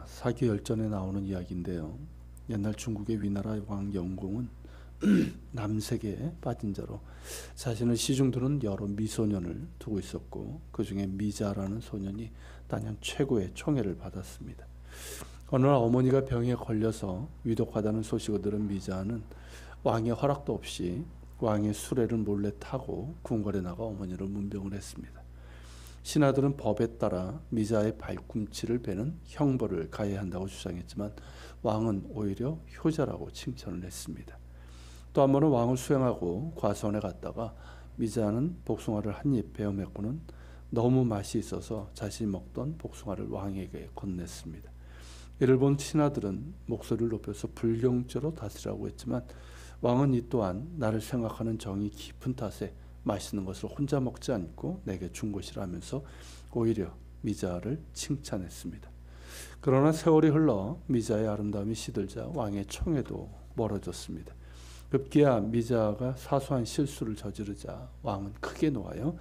사기열전에 나오는 이야기인데요. 옛날 중국의 위나라 왕 영공은 남색에 빠진 자로 자신을 시중두는 여러 미소년을 두고 있었고, 그 중에 미자라는 소년이 단연 최고의 총애를 받았습니다. 어느 날 어머니가 병에 걸려서 위독하다는 소식을 들은 미자는 왕의 허락도 없이 왕의 수레를 몰래 타고 궁궐에 나가 어머니를 문병을 했습니다. 신하들은 법에 따라 미자의 발꿈치를 베는 형벌을 가해야 한다고 주장했지만 왕은 오히려 효자라고 칭찬을 했습니다. 또 한 번은 왕을 수행하고 과수원에 갔다가 미자는 복숭아를 한 입 베어 먹고는 너무 맛이 있어서 자신이 먹던 복숭아를 왕에게 건넸습니다. 이를 본 신하들은 목소리를 높여서 불경죄로 다스리라고 했지만 왕은 이 또한 나를 생각하는 정이 깊은 탓에 맛있는 것을 혼자 먹지 않고 내게 준 것이라면서 오히려 미자를 칭찬했습니다. 그러나 세월이 흘러 미자의 아름다움이 시들자 왕의 총애도 멀어졌습니다. 급기야 미자가 사소한 실수를 저지르자 왕은 크게 노하여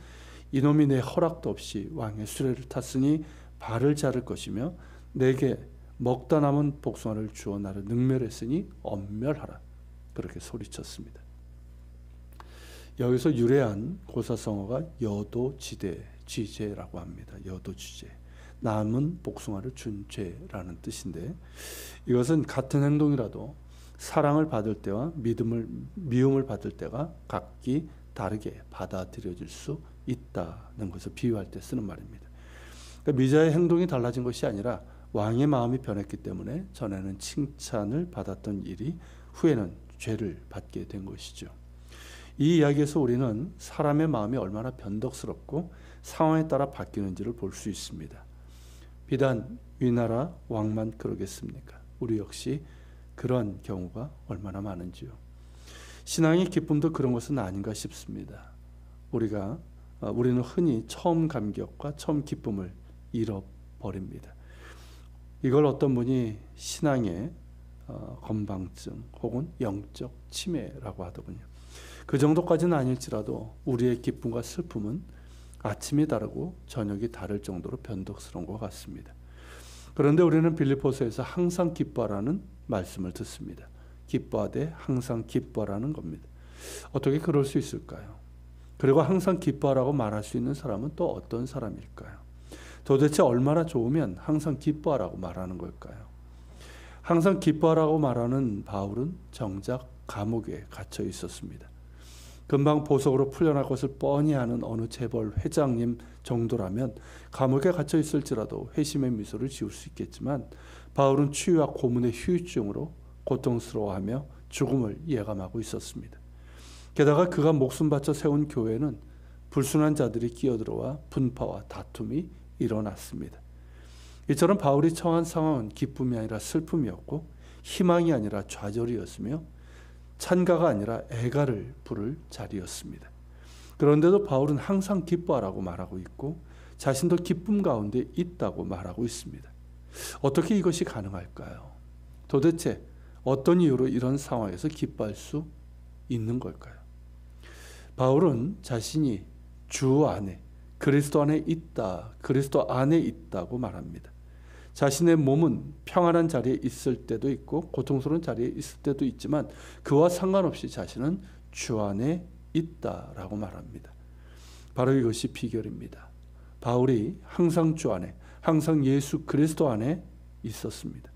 이놈이 내 허락도 없이 왕의 수레를 탔으니 발을 자를 것이며 내게 먹다 남은 복숭아를 주어 나를 능멸했으니 엄멸하라, 그렇게 소리쳤습니다. 여기서 유래한 고사성어가 여도지대, 쥐죄라고 합니다. 여도쥐죄, 남은 복숭아를 준 죄라는 뜻인데, 이것은 같은 행동이라도 사랑을 받을 때와 미움을 받을 때가 각기 다르게 받아들여질 수 있다는 것을 비유할 때 쓰는 말입니다. 그러니까 미자의 행동이 달라진 것이 아니라 왕의 마음이 변했기 때문에 전에는 칭찬을 받았던 일이 후에는 죄를 받게 된 것이죠. 이 이야기에서 우리는 사람의 마음이 얼마나 변덕스럽고 상황에 따라 바뀌는지를 볼 수 있습니다. 비단 위나라 왕만 그러겠습니까? 우리 역시 그런 경우가 얼마나 많은지요. 신앙의 기쁨도 그런 것은 아닌가 싶습니다. 우리는 흔히 처음 감격과 처음 기쁨을 잃어버립니다. 이걸 어떤 분이 신앙의 건방증 혹은 영적 치매라고 하더군요. 그 정도까지는 아닐지라도 우리의 기쁨과 슬픔은 아침이 다르고 저녁이 다를 정도로 변덕스러운 것 같습니다. 그런데 우리는 빌립보서에서 항상 기뻐하라는 말씀을 듣습니다. 기뻐하되 항상 기뻐하라는 겁니다. 어떻게 그럴 수 있을까요? 그리고 항상 기뻐하라고 말할 수 있는 사람은 또 어떤 사람일까요? 도대체 얼마나 좋으면 항상 기뻐하라고 말하는 걸까요? 항상 기뻐하라고 말하는 바울은 정작 감옥에 갇혀 있었습니다. 금방 보석으로 풀려날 것을 뻔히 아는 어느 재벌 회장님 정도라면 감옥에 갇혀 있을지라도 회심의 미소를 지을 수 있겠지만, 바울은 추위와 고문의 후유증으로 고통스러워하며 죽음을 예감하고 있었습니다. 게다가 그가 목숨 바쳐 세운 교회는 불순한 자들이 끼어들어와 분파와 다툼이 일어났습니다. 이처럼 바울이 처한 상황은 기쁨이 아니라 슬픔이었고 희망이 아니라 좌절이었으며 찬가가 아니라 애가를 부를 자리였습니다. 그런데도 바울은 항상 기뻐하라고 말하고 있고 자신도 기쁨 가운데 있다고 말하고 있습니다. 어떻게 이것이 가능할까요? 도대체 어떤 이유로 이런 상황에서 기뻐할 수 있는 걸까요? 바울은 자신이 주 안에, 그리스도 안에 있다, 그리스도 안에 있다고 말합니다. 자신의 몸은 평안한 자리에 있을 때도 있고 고통스러운 자리에 있을 때도 있지만 그와 상관없이 자신은 주 안에 있다라고 말합니다. 바로 이것이 비결입니다. 바울이 항상 주 안에, 항상 예수 그리스도 안에 있었습니다.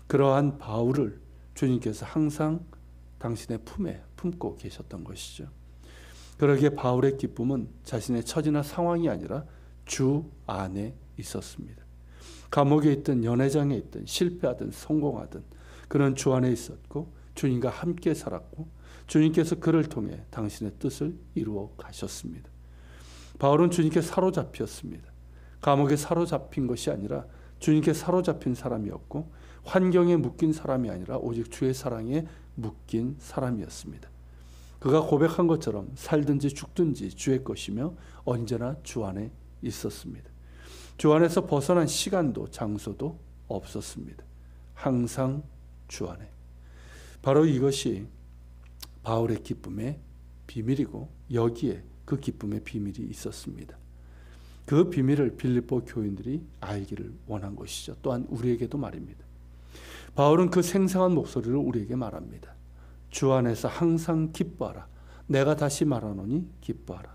그러한 바울을 주님께서 항상 당신의 품에 품고 계셨던 것이죠. 그러기에 바울의 기쁨은 자신의 처지나 상황이 아니라 주 안에 있었습니다. 감옥에 있든 연회장에 있든 실패하든 성공하든 그는 주 안에 있었고 주님과 함께 살았고 주님께서 그를 통해 당신의 뜻을 이루어 가셨습니다. 바울은 주님께 사로잡혔습니다. 감옥에 사로잡힌 것이 아니라 주님께 사로잡힌 사람이었고 환경에 묶인 사람이 아니라 오직 주의 사랑에 묶인 사람이었습니다. 그가 고백한 것처럼 살든지 죽든지 주의 것이며 언제나 주 안에 있었습니다. 주 안에서 벗어난 시간도 장소도 없었습니다. 항상 주 안에. 바로 이것이 바울의 기쁨의 비밀이고 여기에 그 기쁨의 비밀이 있었습니다. 그 비밀을 빌립보 교인들이 알기를 원한 것이죠. 또한 우리에게도 말입니다. 바울은 그 생생한 목소리를 우리에게 말합니다. 주 안에서 항상 기뻐하라. 내가 다시 말하노니 기뻐하라.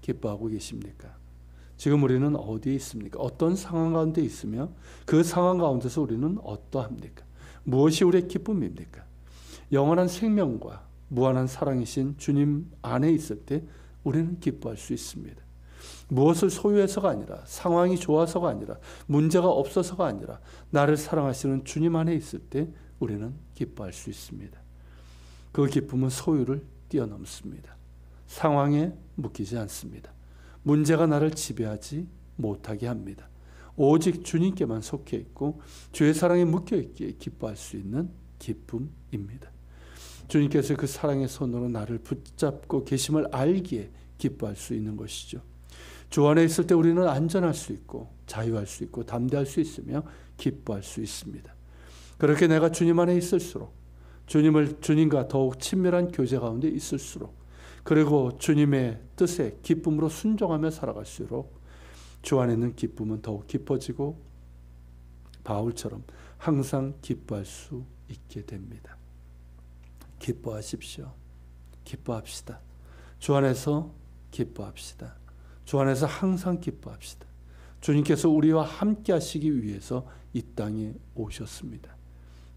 기뻐하고 계십니까? 지금 우리는 어디에 있습니까? 어떤 상황 가운데 있으며 그 상황 가운데서 우리는 어떠합니까? 무엇이 우리의 기쁨입니까? 영원한 생명과 무한한 사랑이신 주님 안에 있을 때 우리는 기뻐할 수 있습니다. 무엇을 소유해서가 아니라, 상황이 좋아서가 아니라, 문제가 없어서가 아니라 나를 사랑하시는 주님 안에 있을 때 우리는 기뻐할 수 있습니다. 그 기쁨은 소유를 뛰어넘습니다. 상황에 묶이지 않습니다. 문제가 나를 지배하지 못하게 합니다. 오직 주님께만 속해 있고 주의 사랑에 묶여 있기에 기뻐할 수 있는 기쁨입니다. 주님께서 그 사랑의 손으로 나를 붙잡고 계심을 알기에 기뻐할 수 있는 것이죠. 주 안에 있을 때 우리는 안전할 수 있고 자유할 수 있고 담대할 수 있으며 기뻐할 수 있습니다. 그렇게 내가 주님 안에 있을수록, 주님과 더욱 친밀한 교제 가운데 있을수록, 그리고 주님의 뜻에 기쁨으로 순종하며 살아갈수록 주 안에 있는 기쁨은 더욱 깊어지고 바울처럼 항상 기뻐할 수 있게 됩니다. 기뻐하십시오. 기뻐합시다. 주 안에서 기뻐합시다. 주 안에서 항상 기뻐합시다. 주님께서 우리와 함께 하시기 위해서 이 땅에 오셨습니다.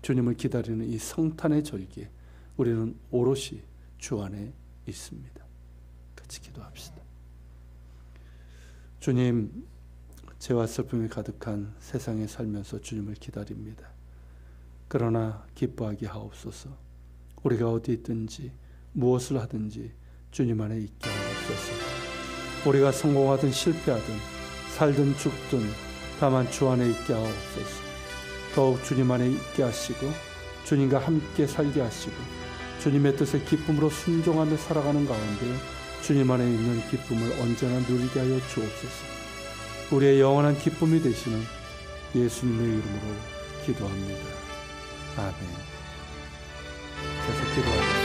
주님을 기다리는 이 성탄의 절기에 우리는 오롯이 주 안에 있습니다. 같이 기도합시다. 주님, 죄와 슬픔이 가득한 세상에 살면서 주님을 기다립니다. 그러나 기뻐하게 하옵소서. 우리가 어디 있든지 무엇을 하든지 주님 안에 있게 하옵소서. 우리가 성공하든 실패하든 살든 죽든 다만 주 안에 있게 하옵소서. 더욱 주님 안에 있게 하시고 주님과 함께 살게 하시고 주님의 뜻에 기쁨으로 순종하며 살아가는 가운데 주님 안에 있는 기쁨을 언제나 누리게 하여 주옵소서. 우리의 영원한 기쁨이 되시는 예수님의 이름으로 기도합니다. 아멘. 계속 기도하겠습니다.